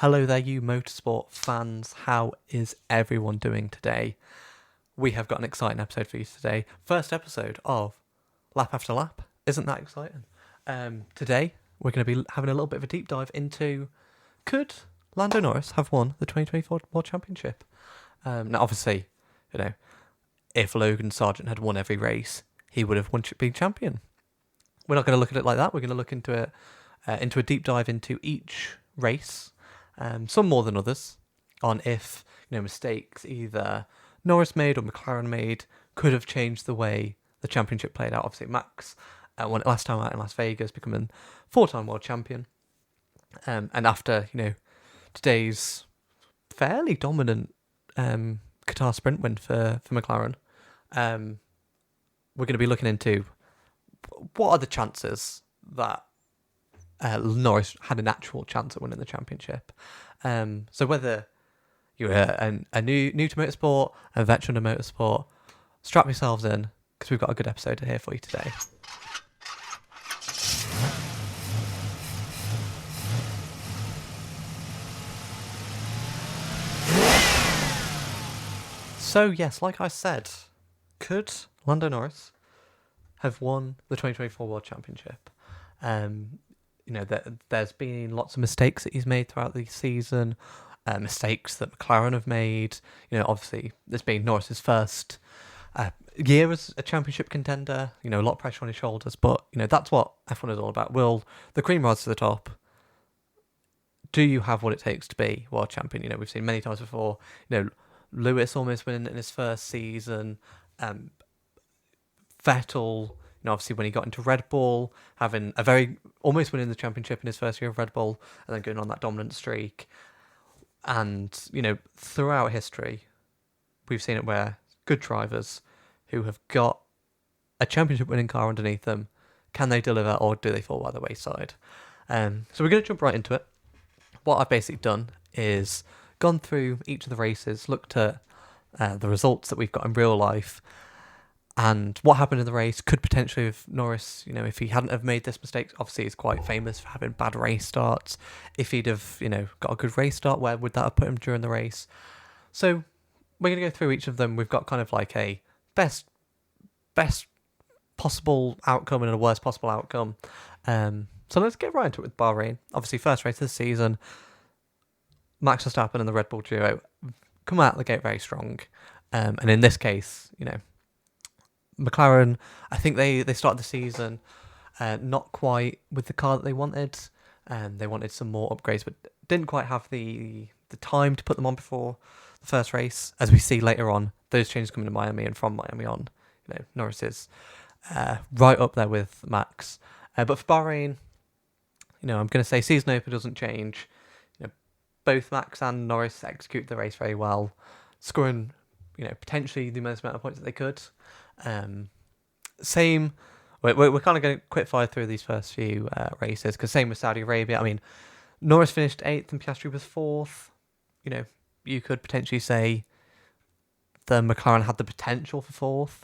Hello there, you motorsport fans. How is everyone doing today? We have got an exciting episode for you today. First episode of Lap After Lap. Isn't that exciting? Today, we're going to be having a little bit of a deep dive into could Lando Norris have won the 2024 World Championship? Now, obviously, if Logan Sargent had won every race, he would have been champion. We're not going to look at it like that. We're going to look into it, into a deep dive into each race, some more than others, on if mistakes either Norris made or McLaren made could have changed the way the championship played out. Obviously, Max won it last time out in Las Vegas, becoming four-time world champion, and after today's fairly dominant Qatar sprint win for McLaren, we're going to be looking into what are the chances that Norris had an actual chance at winning the championship. So whether you're a new to motorsport, a veteran of motorsport, strap yourselves in because we've got a good episode here for you today. So yes, like I said, could Lando Norris have won the 2024 World Championship? There's been lots of mistakes that he's made throughout the season, mistakes that McLaren have made. Obviously, there's been Norris's first year as a championship contender. A lot of pressure on his shoulders, but that's what F1 is all about. Will the cream rise to the top? Do you have what it takes to be world champion? We've seen many times before. Lewis almost winning in his first season. Vettel, obviously when he got into Red Bull, having almost winning the championship in his first year of Red Bull, and then going on that dominant streak. And, throughout history, we've seen it where good drivers who have got a championship winning car underneath them, can they deliver or do they fall by the wayside? So we're going to jump right into it. What I've basically done is gone through each of the races, looked at the results that we've got in real life, and what happened in the race could potentially have Norris, if he hadn't have made this mistake. Obviously he's quite famous for having bad race starts. If he'd have, got a good race start, where would that have put him during the race? So we're going to go through each of them. We've got kind of like a best possible outcome and a worst possible outcome. So let's get right into it with Bahrain. Obviously first race of the season, Max Verstappen and the Red Bull duo come out the gate very strong. And in this case, McLaren, I think they started the season not quite with the car that they wanted. They wanted some more upgrades, but didn't quite have the time to put them on before the first race. As we see later on, those changes coming to Miami and from Miami on, Norris is right up there with Max. But for Bahrain, I'm going to say season opener doesn't change. Both Max and Norris execute the race very well, scoring, potentially the most amount of points that they could. Same, we're kind of going to quick fire through these first few races, because same with Saudi Arabia. I mean, Norris finished 8th and Piastri was 4th. You could potentially say the McLaren had the potential for 4th.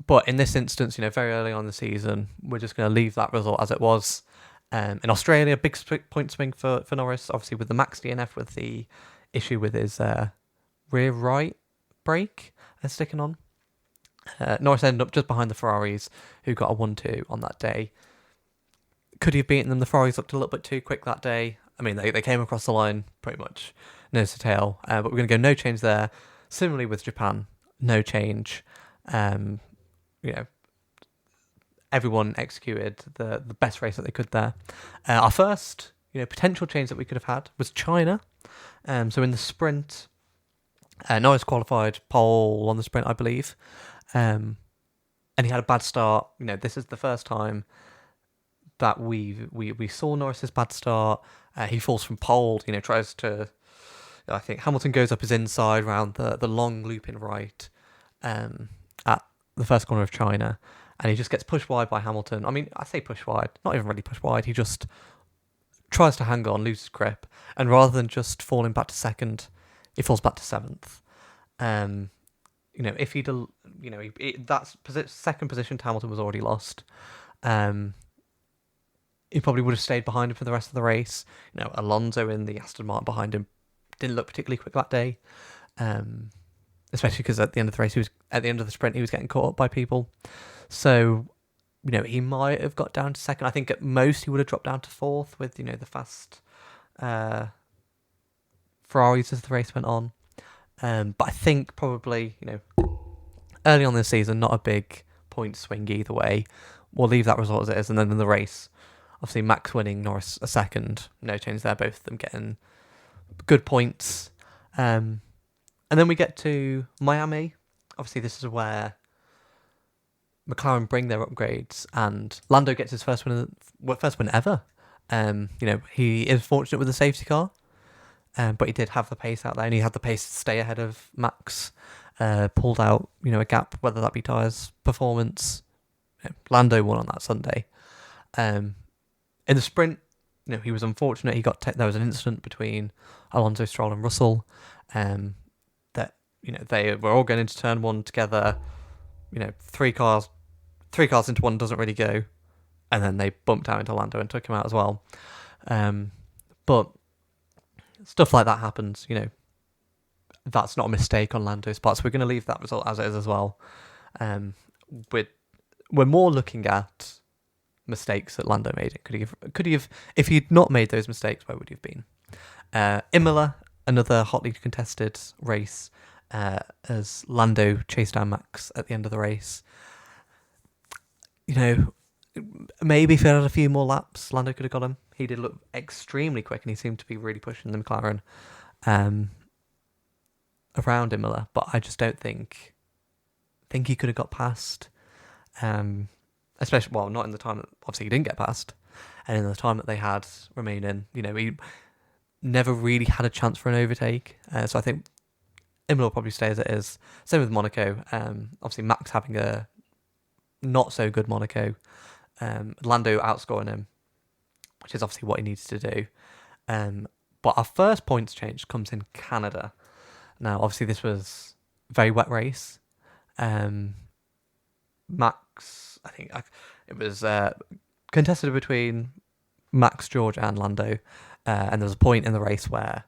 But in this instance, very early on in the season, we're just going to leave that result as it was. In Australia, big point swing for Norris, obviously with the Max DNF, with the issue with his rear right brake sticking on. Norris ended up just behind the Ferraris, who got a 1-2 on that day. Could he have beaten them? The Ferraris looked a little bit too quick that day. I mean, they came across the line pretty much nose to tail, but we're going to go no change there. Similarly with Japan, no change. Everyone executed the best race that they could there. Our first, potential change that we could have had was China. So in the sprint, Norris qualified pole on the sprint, I believe. And he had a bad start. This is the first time that we saw Norris's bad start. He falls from pole, tries to, I think Hamilton goes up his inside around the long looping right at the first corner of China. And he just gets pushed wide by Hamilton. I mean, I say pushed wide, not even really pushed wide. He just tries to hang on, loses grip. And rather than just falling back to second, he falls back to 7th. If he'd, that second position to Hamilton was already lost. he probably would have stayed behind him for the rest of the race. You know, Alonso in the Aston Martin behind him didn't look particularly quick that day, especially because at the end of the race, at the end of the sprint, he was getting caught up by people. So, you know, he might have got down to second. I think at most he would have dropped down to fourth with, you know, the fast Ferraris as the race went on. But I think probably, you know, early on this season, not a big point swing either way. We'll leave that result as it is. And then in the race, obviously Max winning, Norris a second. No change there, both of them getting good points. And then we get to Miami. Obviously, this is where McLaren bring their upgrades, and Lando gets his first win ever. You know, he is fortunate with the safety car, but he did have the pace out there, and he had the pace to stay ahead of Max. Pulled out, you know, a gap, whether that be tyres, performance. Lando won on that Sunday. In the sprint, you know, he was unfortunate. There was an incident between Alonso, Stroll, and Russell. That, you know, they were all going into turn one together. You know, three cars into one doesn't really go, and then they bumped out into Lando and took him out as well. But stuff like that happens. You know, that's not a mistake on Lando's part. So we're going to leave that result as it is as well. We're more looking at mistakes that Lando made. Could he have if he'd not made those mistakes, where would he have been? Imola, another hotly contested race, as Lando chased down Max at the end of the race. You know, maybe if he had a few more laps, Lando could have got him. He did look extremely quick, and he seemed to be really pushing the McLaren around Imola. But I just don't think he could have got past. Especially, well, not in the time that obviously he didn't get past, and in the time that they had remaining. You know, he never really had a chance for an overtake. So I think Imola will probably stay as it is. Same with Monaco. Obviously, Max having a not so good Monaco. Lando outscoring him, which is obviously what he needs to do. But our first points change comes in Canada. Now, obviously, this was a very wet race. Max, I think it was contested between Max, George, and Lando. And there was a point in the race where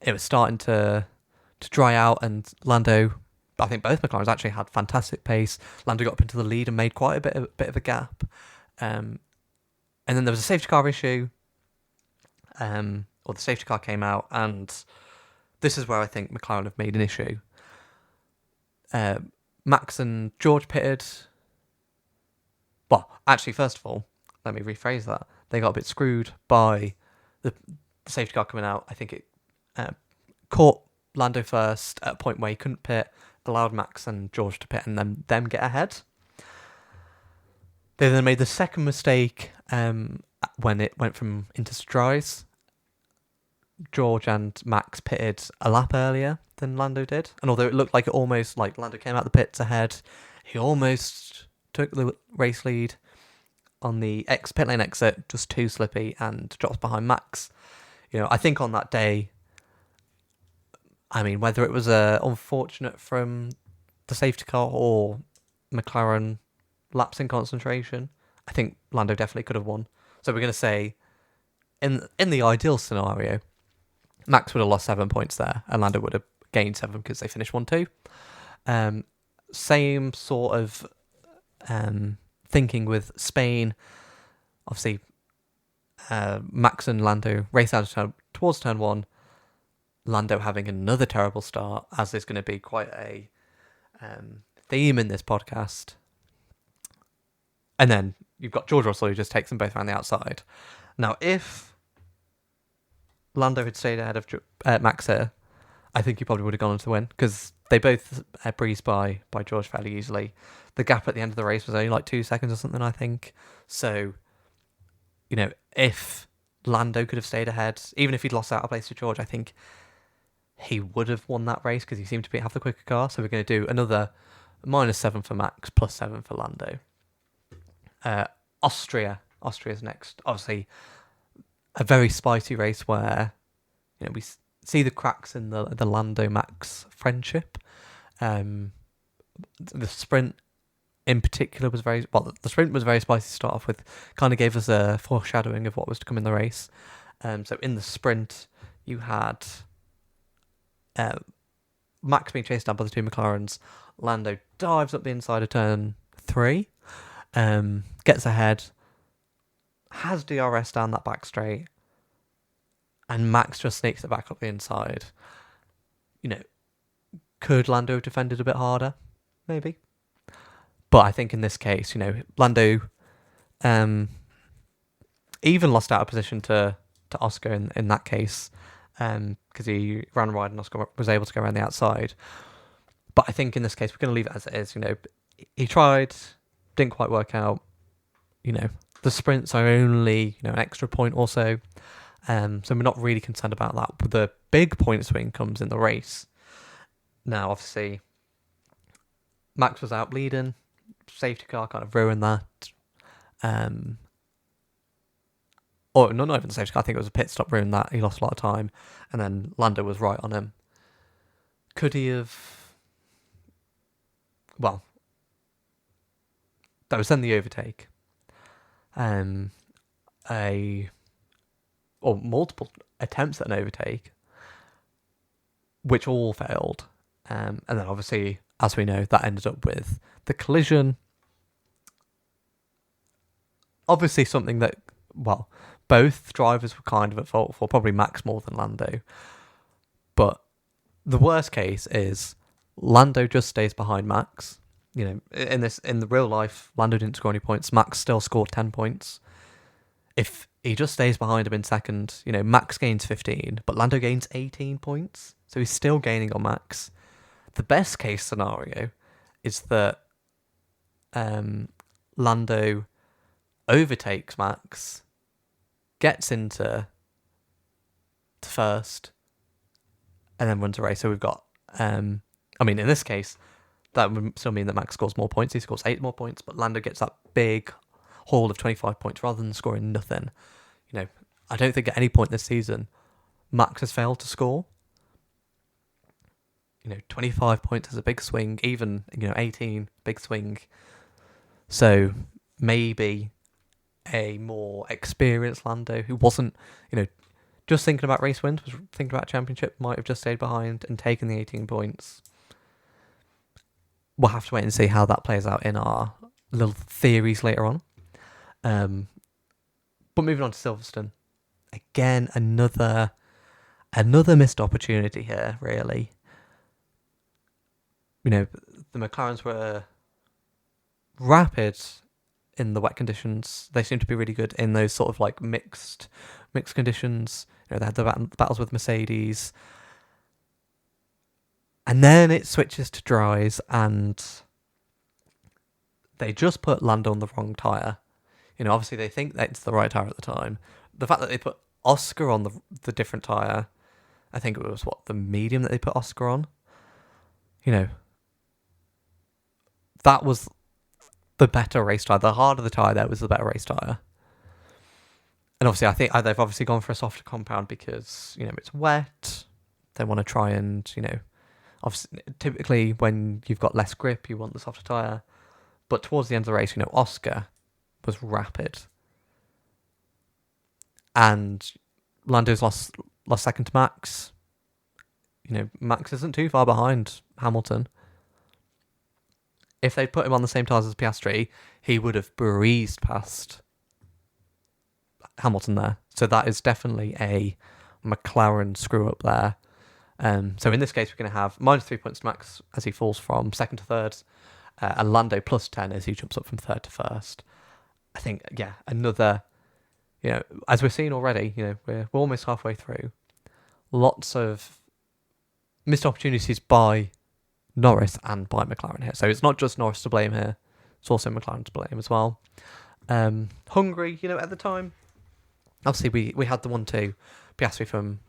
it was starting to dry out, and Lando, I think both McLarens actually had fantastic pace. Lando got up into the lead and made quite a bit of a gap. And then there was a safety car issue, or the safety car came out, and this is where I think McLaren have made an issue. Max and George pitted. Well, actually, first of all, let me rephrase that. They got a bit screwed by the safety car coming out. I think it caught Lando first at a point where he couldn't pit, allowed Max and George to pit, and then them get ahead. They then made the second mistake when it went from into dries. George and Max pitted a lap earlier than Lando did, and although it looked like Lando came out the pits ahead, he almost took the race lead on the pit lane exit, just too slippy, and drops behind Max. You know, I think on that day, I mean, whether it was unfortunate from the safety car or McLaren lapsing concentration, I think Lando definitely could have won. So we're going to say, in the ideal scenario, Max would have lost 7 points there, and Lando would have gained 7 because they finished 1-2. Same sort of thinking with Spain. Obviously, Max and Lando race out towards turn one. Lando having another terrible start, as is going to be quite a theme in this podcast. And then you've got George Russell, who just takes them both around the outside. Now, if Lando had stayed ahead of Max here, I think he probably would have gone on to win, because they both breezed by George fairly easily. The gap at the end of the race was only like 2 seconds or something, I think. So, you know, if Lando could have stayed ahead, even if he'd lost out a place to George, I think he would have won that race, because he seemed to have the quicker car. So we're going to do another -7 for Max, +7 for Lando. Austria's next. Obviously, a very spicy race where, you know, we see the cracks in the Lando Max friendship. The sprint, in particular was very well. The sprint was very spicy to start off with. Kind of gave us a foreshadowing of what was to come in the race. So in the sprint, you had Max being chased down by the two McLarens. Lando dives up the inside of turn 3, gets ahead, has DRS down that back straight, and Max just sneaks it back up the inside. Could Lando have defended a bit harder? Maybe. But I think in this case, Lando even lost out of position to Oscar in that case, because he ran wide and Oscar was able to go around the outside. But I think in this case, we're going to leave it as it is. He tried, didn't quite work out. The sprints are only, an extra point or so. So we're not really concerned about that. But the big point swing comes in the race. Now, obviously, Max was out bleeding. Safety car kind of ruined that. Or not even the safety car. I think it was a pit stop ruined that. He lost a lot of time. And then Lando was right on him. Could he have... Well, that was then the overtake. Multiple attempts at an overtake, which all failed. And then obviously, as we know, that ended up with the collision. Obviously something that, both drivers were kind of at fault for, probably Max more than Lando. But the worst case is Lando just stays behind Max. In the real life, Lando didn't score any points. Max still scored 10 points. If he just stays behind him in second, Max gains 15, but Lando gains 18 points. So he's still gaining on Max. The best case scenario is that Lando overtakes Max, gets into first, and then runs a race. So we've got, in this case, that would still mean that Max scores more points. He scores 8 more points, but Lando gets that big haul of 25 points rather than scoring nothing. I don't think at any point this season Max has failed to score. 25 points is a big swing, even, 18, big swing. So maybe a more experienced Lando who wasn't, just thinking about race wins, was thinking about championship, might have just stayed behind and taken the 18 points. We'll have to wait and see how that plays out in our little theories later on. But moving on to Silverstone. Again, another missed opportunity here, really. The McLarens were rapid in the wet conditions. They seem to be really good in those sort of like mixed conditions. They had the battles with Mercedes. And then it switches to dries and they just put Lando on the wrong tyre. Obviously they think that it's the right tyre at the time. The fact that they put Oscar on the different tyre, I think it was the medium that they put Oscar on. That was the better race tyre. The harder the tyre there was the better race tyre. And obviously I think they've obviously gone for a softer compound because, it's wet. They want to try and, obviously, typically when you've got less grip, you want the softer tyre. But towards the end of the race, Oscar was rapid. And Lando's lost second to Max. Max isn't too far behind Hamilton. If they'd put him on the same tyres as Piastri, he would have breezed past Hamilton there. So that is definitely a McLaren screw up there. So in this case, we're going to have -3 points to Max as he falls from second to third, and Lando plus 10 as he jumps up from third to first. I think, another, as we're seeing already, we're almost halfway through. Lots of missed opportunities by Norris and by McLaren here. So it's not just Norris to blame here, it's also McLaren to blame as well. Hungary, at the time, obviously we had the 1-2 Piastri from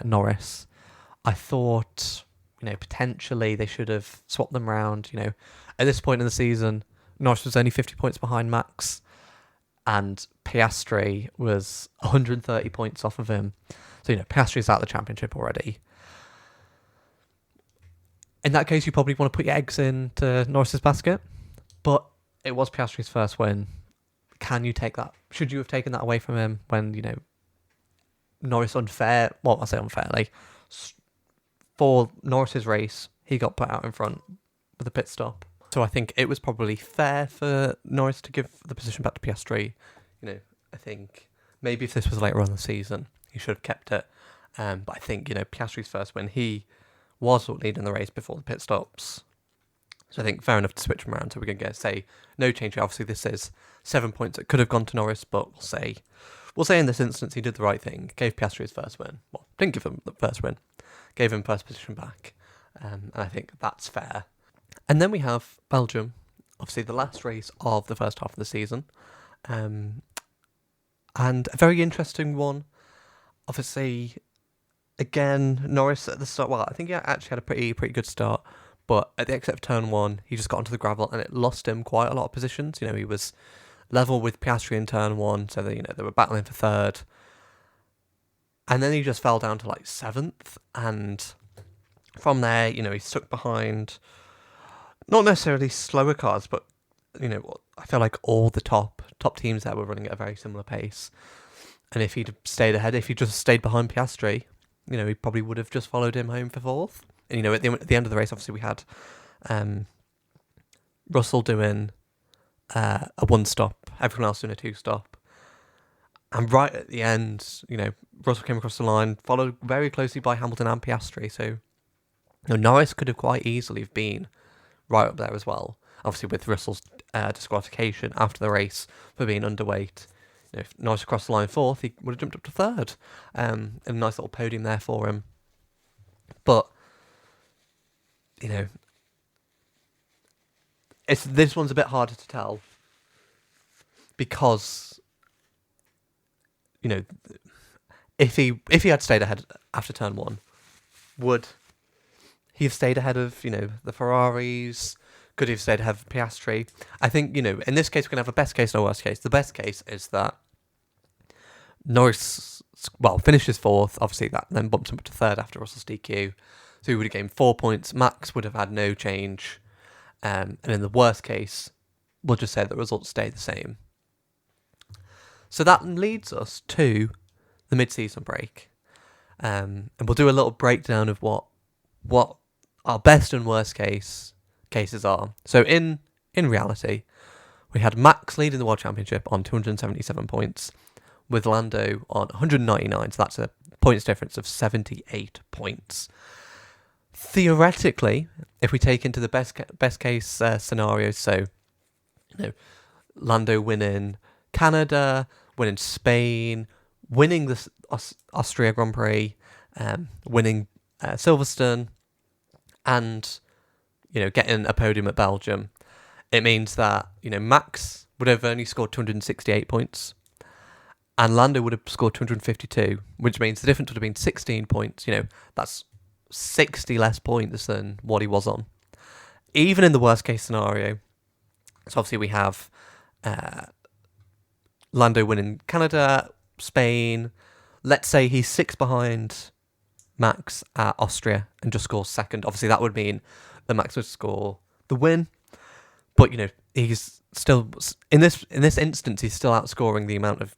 Norris. I thought, potentially they should have swapped them around. At this point in the season, Norris was only 50 points behind Max, and Piastri was 130 points off of him. So, Piastri's out of the championship already. In that case, you probably want to put your eggs into Norris's basket. But it was Piastri's first win. Can you take that? Should you have taken that away from him when, Norris I say unfairly, for Norris's race, he got put out in front with a pit stop. So I think it was probably fair for Norris to give the position back to Piastri. I think maybe if this was later on in the season, he should have kept it. But I think, Piastri's first win, he was leading the race before the pit stops. So I think fair enough to switch him around. So we're going to say no change. Obviously, this is 7 points that could have gone to Norris, but we'll say in this instance he did the right thing. Gave Piastri his first win. Well, didn't give him the first win. Gave him first position back. And I think that's fair. And then we have Belgium. Obviously, the last race of the first half of the season. And a very interesting one. Obviously, again, Norris at the start. Well, I think he actually had a pretty good start. But at the exit of turn 1, he just got onto the gravel and it lost him quite a lot of positions. He was level with Piastri in turn 1, so that, they were battling for third. And then he just fell down to 7th, and from there, he stuck behind, not necessarily slower cars, but, I feel like all the top teams there were running at a very similar pace. And if he'd stayed ahead, if he just stayed behind Piastri, he probably would have just followed him home for 4th. And, at the end of the race, obviously, we had Russell doing a 1-stop, everyone else doing a 2-stop. And right at the end, Russell came across the line, followed very closely by Hamilton and Piastri. So, Norris could have quite easily been right up there as well. Obviously, with Russell's disqualification after the race for being underweight. If Norris crossed the line 4th, he would have jumped up to 3rd. And a nice little podium there for him. But this one's a bit harder to tell because, if he had stayed ahead after turn 1, would he have stayed ahead of, the Ferraris? Could he have stayed ahead of Piastri? I think, in this case, we're going to have a best case and a worst case. The best case is that Norris, finishes 4th. Obviously, that then bumps him up to 3rd after Russell's DQ. So he would have gained 4 points. Max would have had no change. And in the worst case, we'll just say the results stay the same. So that leads us to the mid-season break. And we'll do a little breakdown of what our best and worst cases are. So in reality, we had Max leading the World Championship on 277 points, with Lando on 199. So that's a points difference of 78 points. Theoretically, if we take into the best case scenarios, so Lando winning Canada, winning Spain, winning the Austria Grand Prix, winning Silverstone, and getting a podium at Belgium, it means that Max would have only scored 268 points, and Lando would have scored 252, which means the difference would have been 16 points. That's 60 less points than what he was on. Even in the worst case scenario, so obviously we have Lando winning Canada, Spain. Let's say he's 6 behind Max at Austria and just scores 2nd. Obviously that would mean that Max would score the win, but he's still in this instance he's still outscoring the amount of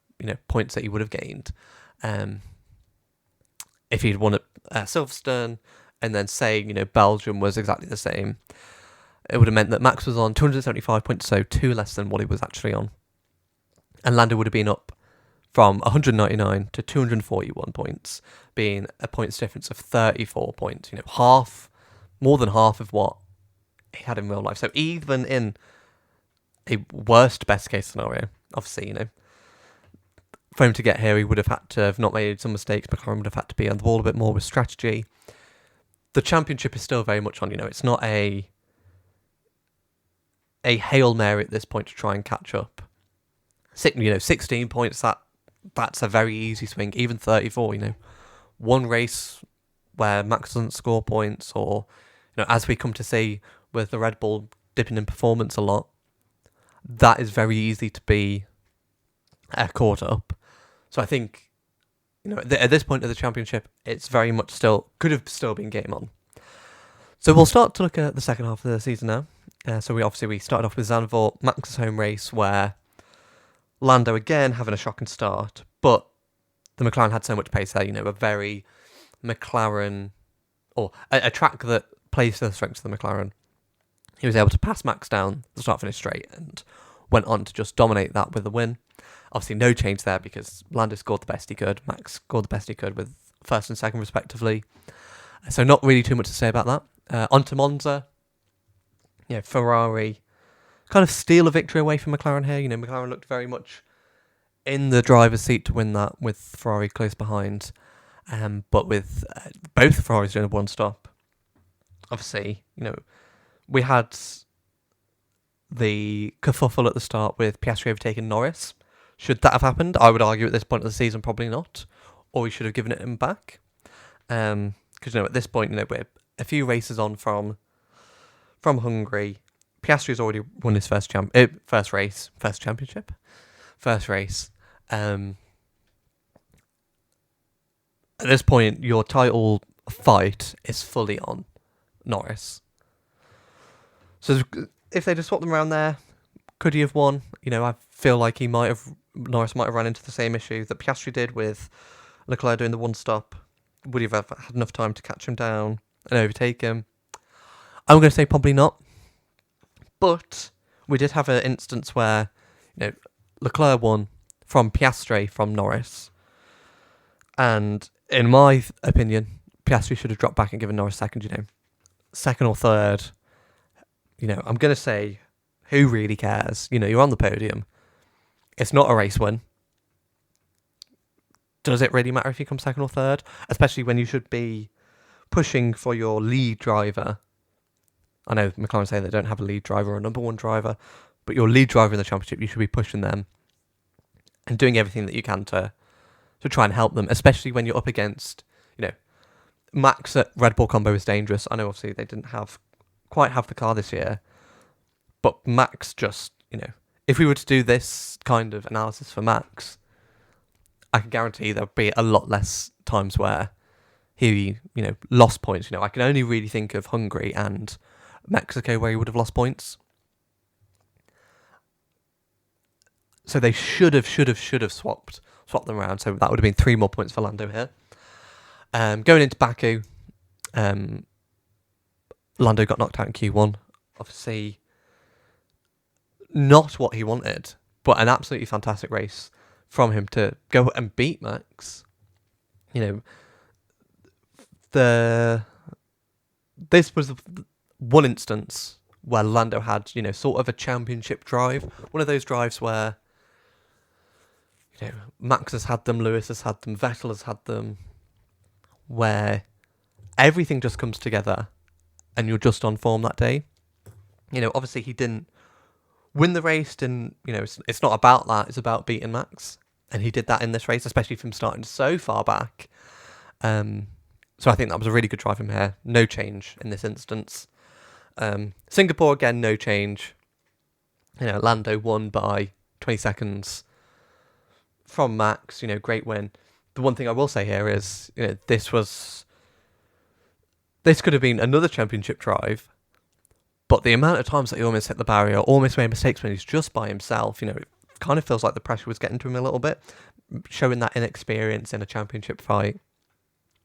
points that he would have gained if he'd won at Silverstone, and then say Belgium was exactly the same. It would have meant that Max was on 275 points, so 2 less than what he was actually on, and Lando would have been up from 199 to 241 points, being a points difference of 34 points. More than half of what he had in real life. So even in a worst best case scenario, obviously, for him to get here, he would have had to have not made some mistakes. McLaren would have had to be on the ball a bit more with strategy. The championship is still very much on. It's not a Hail Mary at this point to try and catch up. 16 points, that's a very easy swing. Even 34, one race where Max doesn't score points, or as we come to see with the Red Bull dipping in performance a lot, that is very easy to be caught up. So I think at this point of the championship, it's very much could have still been game on. So we'll start to look at the second half of the season now. So we started off with Zandvoort, Max's home race, where Lando again having a shocking start, but the McLaren had so much pace there. A very McLaren, or a track that plays to the strengths of the McLaren. He was able to pass Max down the start-finish straight and went on to just dominate that with the win. Obviously, no change there because Lando scored the best he could. Max scored the best he could with first and second, respectively. So not really too much to say about that. On to Monza. Ferrari kind of steal a victory away from McLaren here. McLaren looked very much in the driver's seat to win that with Ferrari close behind. But with both Ferraris doing a one-stop, obviously, we had the kerfuffle at the start with Piastri overtaking Norris. Should that have happened? I would argue at this point of the season, probably not. Or we should have given it him back. Because, at this point, we're a few races on from Hungary. Piastri's already won his first race. At this point, your title fight is fully on Norris. So if they just swapped them around there, could he have won? I feel like Norris might have run into the same issue that Piastri did with Leclerc doing the one stop. Would he have had enough time to catch him down and overtake him? I'm going to say probably not. But we did have an instance where, Leclerc won from Piastri from Norris. And in my opinion, Piastri should have dropped back and given Norris second, second or third. I'm going to say, who really cares? You're on the podium. It's not a race win. Does it really matter if you come second or third? Especially when you should be pushing for your lead driver. I know McLaren say they don't have a lead driver or a number one driver, but your lead driver in the championship, you should be pushing them and doing everything that you can to try and help them, especially when you're up against, Max at Red Bull combo is dangerous. I know obviously they didn't quite have the car this year, but Max just, if we were to do this kind of analysis for Max, I can guarantee there'll be a lot less times where he, lost points. I can only really think of Hungary and Mexico where he would have lost points. So they should have swapped them around. So that would have been 3 more points for Lando here. Going into Baku, Lando got knocked out in Q1. Obviously, not what he wanted, but an absolutely fantastic race from him to go and beat Max. This was one instance where Lando had, sort of a championship drive. One of those drives where, Max has had them, Lewis has had them, Vettel has had them, where everything just comes together and you're just on form that day. Obviously he didn't win the race, it's not about that, it's about beating Max. And he did that in this race, especially from starting so far back. So I think that was a really good drive from here. No change in this instance. Singapore, again, no change. Lando won by 20 seconds from Max. Great win. The one thing I will say here is, this could have been another championship drive, but the amount of times that he almost hit the barrier, almost made mistakes when he's just by himself, it kind of feels like the pressure was getting to him a little bit, showing that inexperience in a championship fight.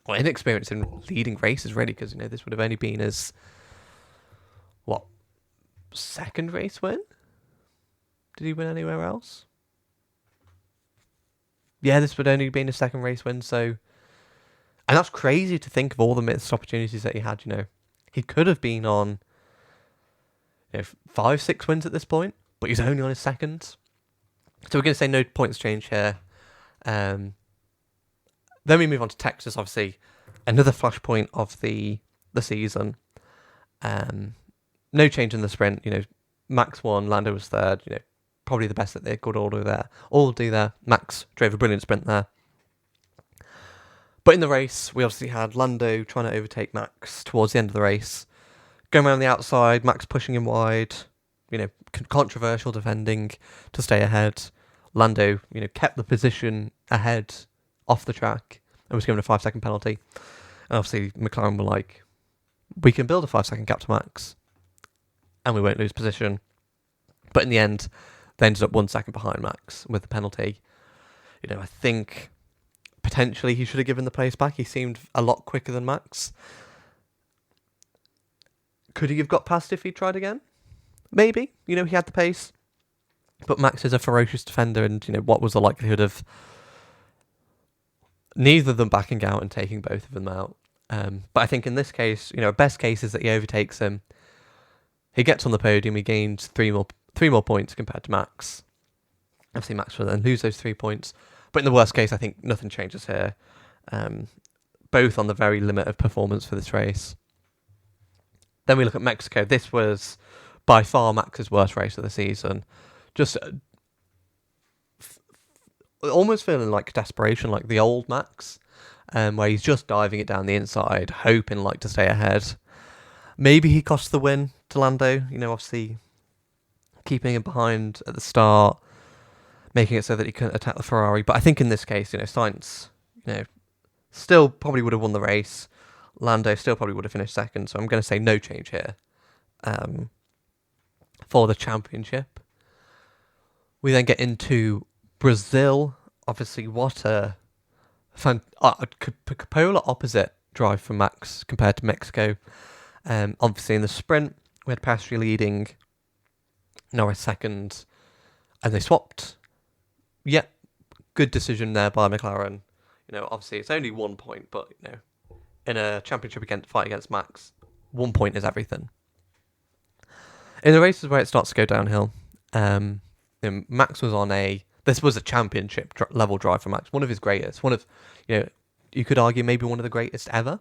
Well, inexperience in leading races, really, because, this would have only been his, second race win? Did he win anywhere else? Yeah, this would only have been his second race win, so... And that's crazy to think of all the missed opportunities that he had, He could have been on 5, 6 wins at this point, but he's only on his second. So we're going to say no points change here. Then we move on to Texas, obviously. Another flashpoint of the season. No change in the sprint. Max won, Lando was third. Probably the best that they could all do there. Max drove a brilliant sprint there. But in the race, we obviously had Lando trying to overtake Max towards the end of the race. Going around the outside, Max pushing him wide. Controversial defending to stay ahead. Lando, kept the position ahead off the track and was given a 5-second penalty. And obviously, McLaren were like, we can build a 5-second gap to Max. and we won't lose position. But in the end, they ended up 1 second behind Max with the penalty. I think potentially he should have given the place back. He seemed a lot quicker than Max. Could he have got past if he tried again? Maybe. He had the pace. But Max is a ferocious defender, and, what was the likelihood of neither of them backing out and taking both of them out? But I think in this case, best case is that he overtakes him. He gets on the podium, he gains three more points compared to Max. Obviously, Max will then lose those 3 points. But in the worst case, I think nothing changes here. Both on the very limit of performance for this race. Then we look at Mexico. This was by far Max's worst race of the season. Just almost feeling like desperation, like the old Max, where he's just diving it down the inside, hoping to stay ahead. Maybe he cost the win to Lando, obviously keeping him behind at the start, making it so that he couldn't attack the Ferrari. But I think in this case, Sainz, still probably would have won the race. Lando still probably would have finished second. So I'm going to say no change here for the championship. We then get into Brazil. Obviously, what a polar opposite drive from Max compared to Mexico. Obviously, in the sprint, we had Piastri leading, Norris second, and they swapped. Yep, good decision there by McLaren. Obviously, it's only 1 point, but, in a championship fight against Max, 1 point is everything. In the races where it starts to go downhill, Max was on this was a championship level drive for Max, one of his greatest, you could argue maybe one of the greatest ever.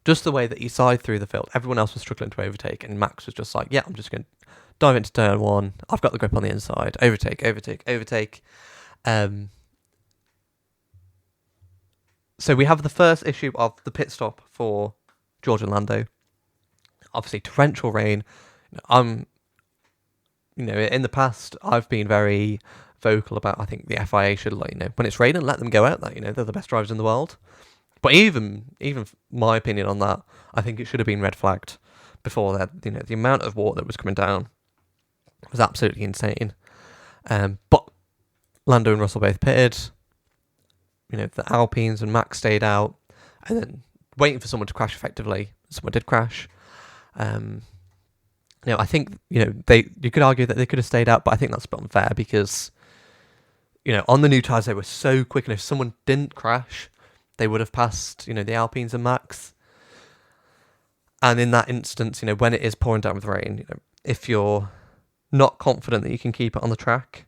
Just the way that he sided through the field, everyone else was struggling to overtake, and Max was just like, yeah, I'm just going to dive into turn one, I've got the grip on the inside, overtake. So we have the first issue of the pit stop for George and Lando. Obviously, torrential rain. In the past, I've been very vocal about, I think the FIA should, when it's raining, let them go out there. They're the best drivers in the world. But even my opinion on that, I think it should have been red flagged before that. The amount of water that was coming down was absolutely insane. But Lando and Russell both pitted. The Alpines and Max stayed out, and then waiting for someone to crash effectively. Someone did crash. I think, you could argue that they could have stayed out, but I think that's a bit unfair because, on the new tyres, they were so quick, and if someone didn't crash, they would have passed, the Alpines and Max. And in that instance, when it is pouring down with rain, if you're not confident that you can keep it on the track,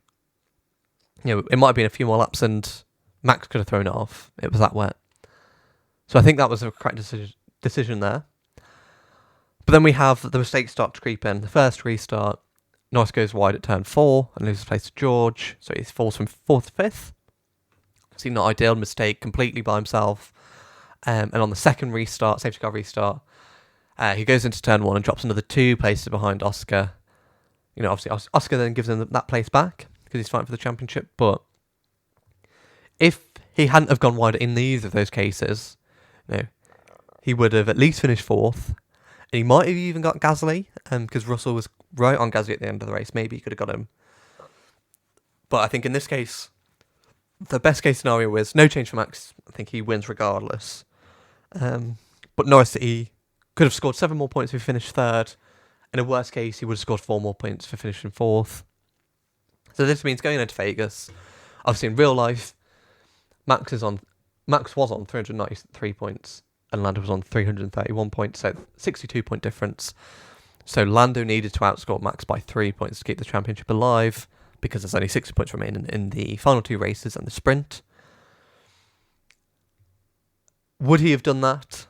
it might have been a few more laps and Max could have thrown it off. It was that wet. So I think that was a correct decision there. But then we have the mistakes start to creep in. The first restart, Norris goes wide at turn 4 and loses place to George. So he falls from 4th to 5th. See, not ideal, mistake completely by himself. And on the second restart, safety car restart, he goes into turn 1 and drops another 2 places behind Oscar. Obviously Oscar then gives him that place back because he's fighting for the championship. But if he hadn't have gone wide in either of those cases, he would have at least finished 4th. And he might have even got Gasly, because Russell was right on Gasly at the end of the race. Maybe he could have got him. But I think in this case, the best case scenario is no change for Max. I think he wins regardless. But Norris, he could have scored 7 more points if he finished 3rd. In a worst case, he would have scored 4 more points for finishing 4th. So this means going into Vegas. Obviously, in real life, Max was on 393 points. And Lando was on 331 points, so 62-point difference. So Lando needed to outscore Max by 3 points to keep the championship alive, because there's only 60 points remaining in the final 2 races and the sprint. Would he have done that?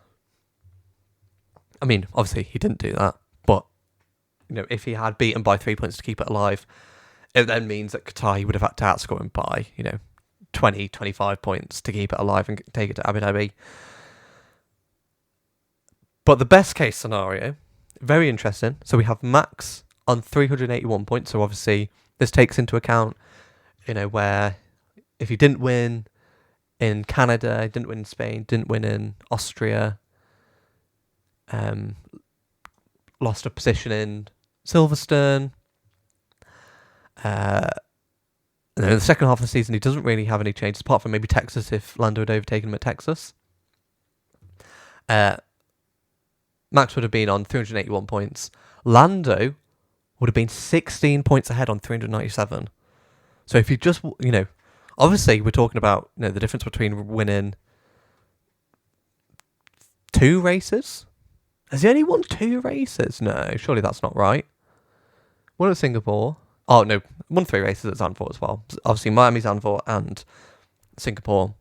I mean, obviously he didn't do that, but if he had beaten by 3 points to keep it alive, it then means that Qatar, he would have had to outscore him by 20, 25 points to keep it alive and take it to Abu Dhabi. But the best case scenario, very interesting. So we have Max on 381 points. So obviously this takes into account, where if he didn't win in Canada, didn't win in Spain, didn't win in Austria, lost a position in Silverstone. And then in the second half of the season, he doesn't really have any changes, apart from maybe Texas, if Lando had overtaken him at Texas. Max would have been on 381 points. Lando would have been 16 points ahead on 397. So if you just, obviously we're talking about, the difference between winning 2 races. Has he only won 2 races? No, surely that's not right. Won at Singapore. Oh, no, won 3 races at Zandvoort as well. Obviously Miami, Zandvoort and Singapore.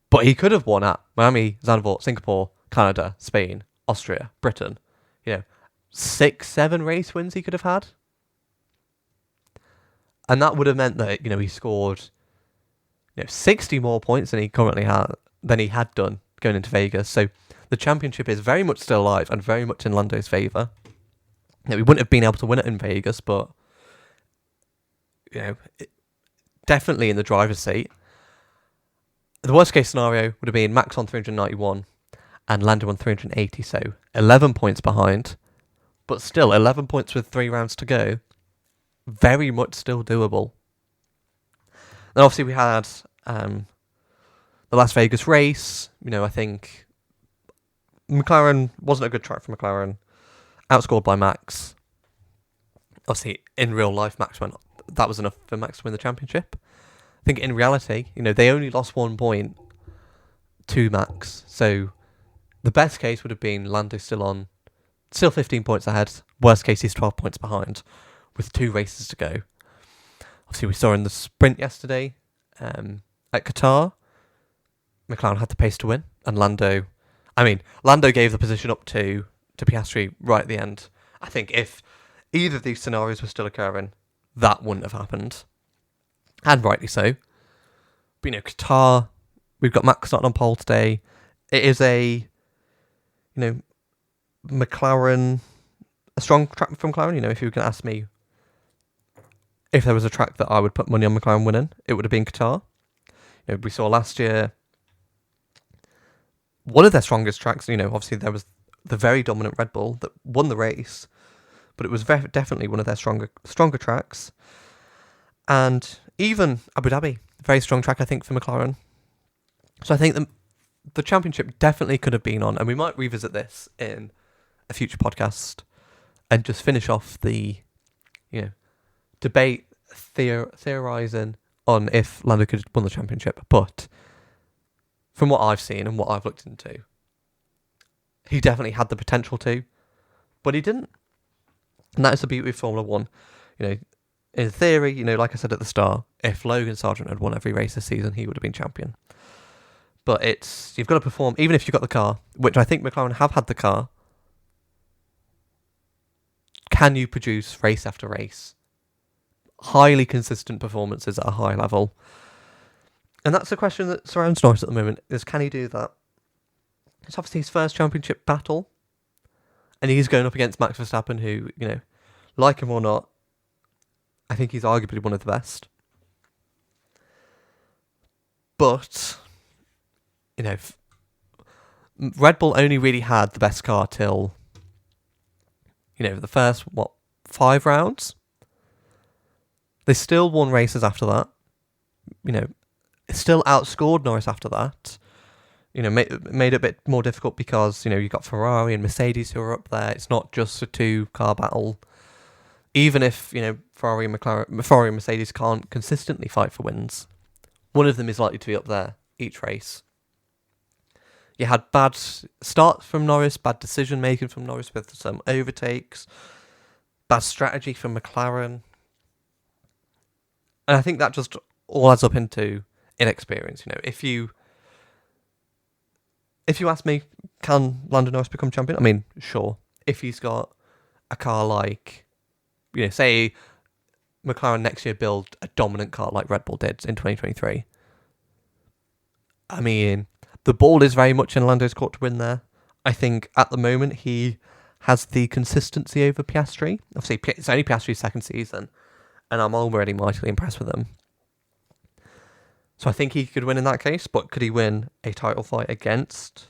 But he could have won at Miami, Zandvoort, Singapore, Canada, Spain, Austria, Britain. 6, 7 race wins he could have had. And that would have meant that, he scored 60 more points than he currently had done going into Vegas. So the championship is very much still alive and very much in Lando's favour. We wouldn't have been able to win it in Vegas, but definitely in the driver's seat. The worst case scenario would have been Max on 391 and Lando on 380, so 11 points behind. But still, 11 points with 3 rounds to go. Very much still doable. Then obviously we had the Las Vegas race. I think McLaren wasn't a good track for McLaren. Outscored by Max. Obviously, in real life, that was enough for Max to win the championship. I think in reality, they only lost 1 point to Max. So the best case would have been Lando still 15 points ahead. Worst case, he's 12 points behind with 2 races to go. Obviously, we saw in the sprint yesterday at Qatar, McLaren had the pace to win, and Lando gave the position up to Piastri right at the end. I think if either of these scenarios were still occurring, that wouldn't have happened. And rightly so. But, Qatar, we've got Max starting on pole today. It is a McLaren, a strong track from McLaren. If you were going to ask me if there was a track that I would put money on McLaren winning, it would have been Qatar. We saw last year one of their strongest tracks. Obviously there was the very dominant Red Bull that won the race, but it was definitely one of their stronger tracks. And even Abu Dhabi, very strong track, I think, for McLaren. So I think the championship definitely could have been on, and we might revisit this in a future podcast and just finish off the, debate, theorising on if Lando could have won the championship. But from what I've seen and what I've looked into, he definitely had the potential to, but he didn't. And that is the beauty of Formula 1. In theory, like I said at the start, if Logan Sargent had won every race this season, he would have been champion. But you've got to perform, even if you've got the car, which I think McLaren have had the car. Can you produce race after race? Highly consistent performances at a high level. And that's the question that surrounds Norris at the moment, is can he do that? It's obviously his first championship battle. And he's going up against Max Verstappen, who, like him or not, I think he's arguably one of the best. But, Red Bull only really had the best car till, the first, 5 rounds? They still won races after that. Still outscored Norris after that. Made it a bit more difficult because, you got Ferrari and Mercedes who are up there. It's not just a 2-car battle. Even if, Ferrari and Mercedes can't consistently fight for wins, one of them is likely to be up there each race. You had bad starts from Norris, bad decision making from Norris with some overtakes, bad strategy from McLaren. And I think that just all adds up into inexperience. If you ask me, can Lando Norris become champion? I mean, sure. If he's got a car like, say McLaren next year build a dominant car like Red Bull did in 2023. I mean, the ball is very much in Lando's court to win there. I think at the moment he has the consistency over Piastri. Obviously, it's only Piastri's second season, and I'm already mightily impressed with him. So I think he could win in that case, but could he win a title fight against,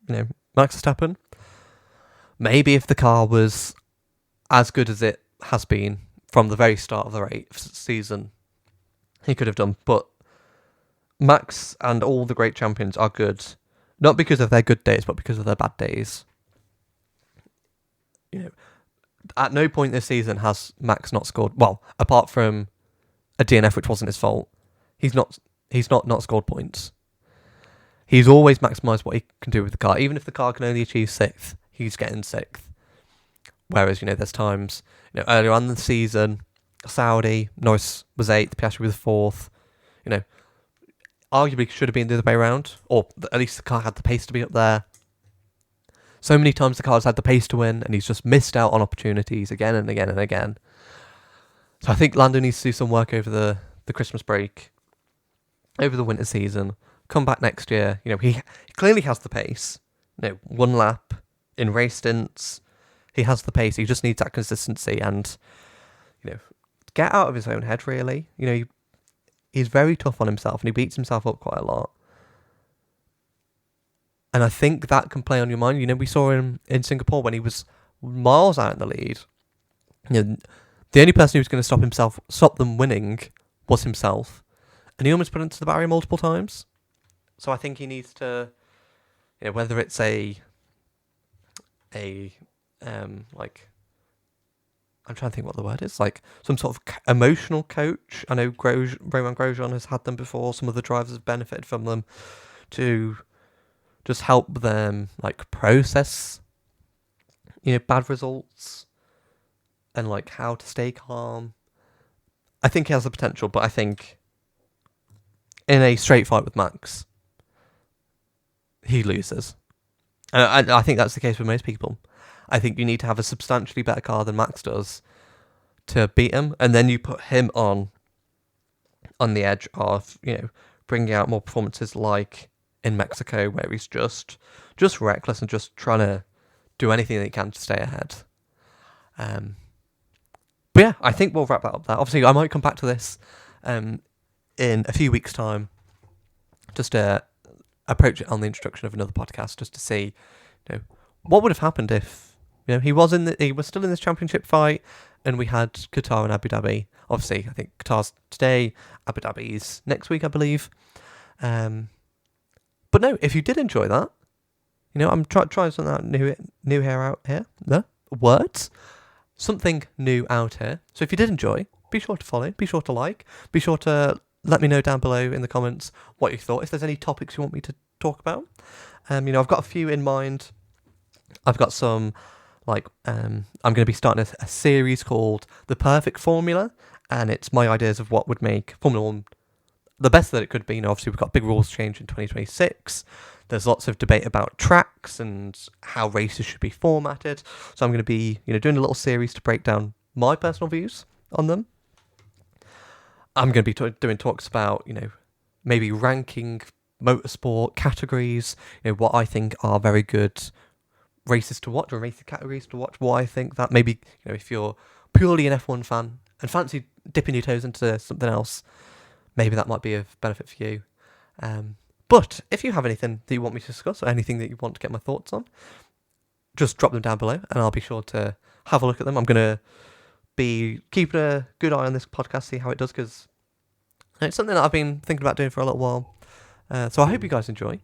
Max Verstappen? Maybe if the car was as good as it has been from the very start of the season, he could have done. But Max and all the great champions are good, not because of their good days, but because of their bad days. You know, at no point this season has Max not scored. Well, apart from a DNF, which wasn't his fault, he's not scored points. He's always maximised what he can do with the car. Even if the car can only achieve 6th, he's getting 6th. Whereas, there's times, earlier on in the season, Saudi, Norris was 8th, Piastri was 4th. Arguably should have been the other way around, or at least the car had the pace to be up there. So many times the car's had the pace to win, and he's just missed out on opportunities again and again and again. So I think Lando needs to do some work over the Christmas break, over the winter season, come back next year. He clearly has the pace. One lap in race stints, he has the pace. He just needs that consistency and, get out of his own head, really. He's very tough on himself and he beats himself up quite a lot. And I think that can play on your mind. We saw him in Singapore when he was miles out in the lead. The only person who was going to stop them winning was himself. And he almost put it into the barrier multiple times. So I think he needs to, whether it's I'm trying to think what the word is, like some sort of emotional coach. I know Romain Grosjean has had them before. Some of the drivers have benefited from them to just help them process, bad results and how to stay calm. I think he has the potential, but I think in a straight fight with Max, he loses. And I think that's the case with most people. I think you need to have a substantially better car than Max does to beat him, and then you put him on the edge of, bringing out more performances like in Mexico, where he's just reckless and just trying to do anything that he can to stay ahead. But yeah, I think we'll wrap that up there. Obviously, I might come back to this in a few weeks' time, just to approach it on the introduction of another podcast, just to see, what would have happened if he was still in this championship fight, and we had Qatar and Abu Dhabi. Obviously, I think Qatar's today, Abu Dhabi's next week, I believe. But no, if you did enjoy that, I'm trying something new out here. No words, something new out here. So if you did enjoy, be sure to follow, be sure to like, be sure to let me know down below in the comments what you thought. If there's any topics you want me to talk about, I've got a few in mind. I've got some. I'm going to be starting a series called The Perfect Formula, and it's my ideas of what would make Formula 1 the best that it could be. Obviously we've got big rules change in 2026. There's lots of debate about tracks and how races should be formatted. So I'm going to be, doing a little series to break down my personal views on them. I'm going to be doing talks about, maybe ranking motorsport categories, what I think are very good races to watch or racing categories to watch. Why I think that maybe, if you're purely an F1 fan and fancy dipping your toes into something else, maybe that might be of benefit for you. But if you have anything that you want me to discuss or anything that you want to get my thoughts on, just drop them down below and I'll be sure to have a look at them. I'm going to be keeping a good eye on this podcast, see how it does, because it's something that I've been thinking about doing for a little while. So I hope you guys enjoy.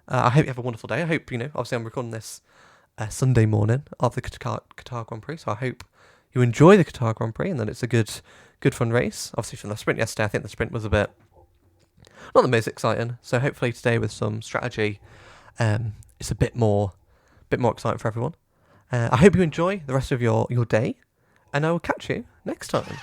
I hope you have a wonderful day. I hope, obviously I'm recording this Sunday morning of the Qatar Grand Prix, so I hope you enjoy the Qatar Grand Prix and that it's a good fun race. Obviously from the sprint yesterday, I think the sprint was a bit not the most exciting, so hopefully today with some strategy, it's a bit more exciting for everyone. I hope you enjoy the rest of your day, and I will catch you next time.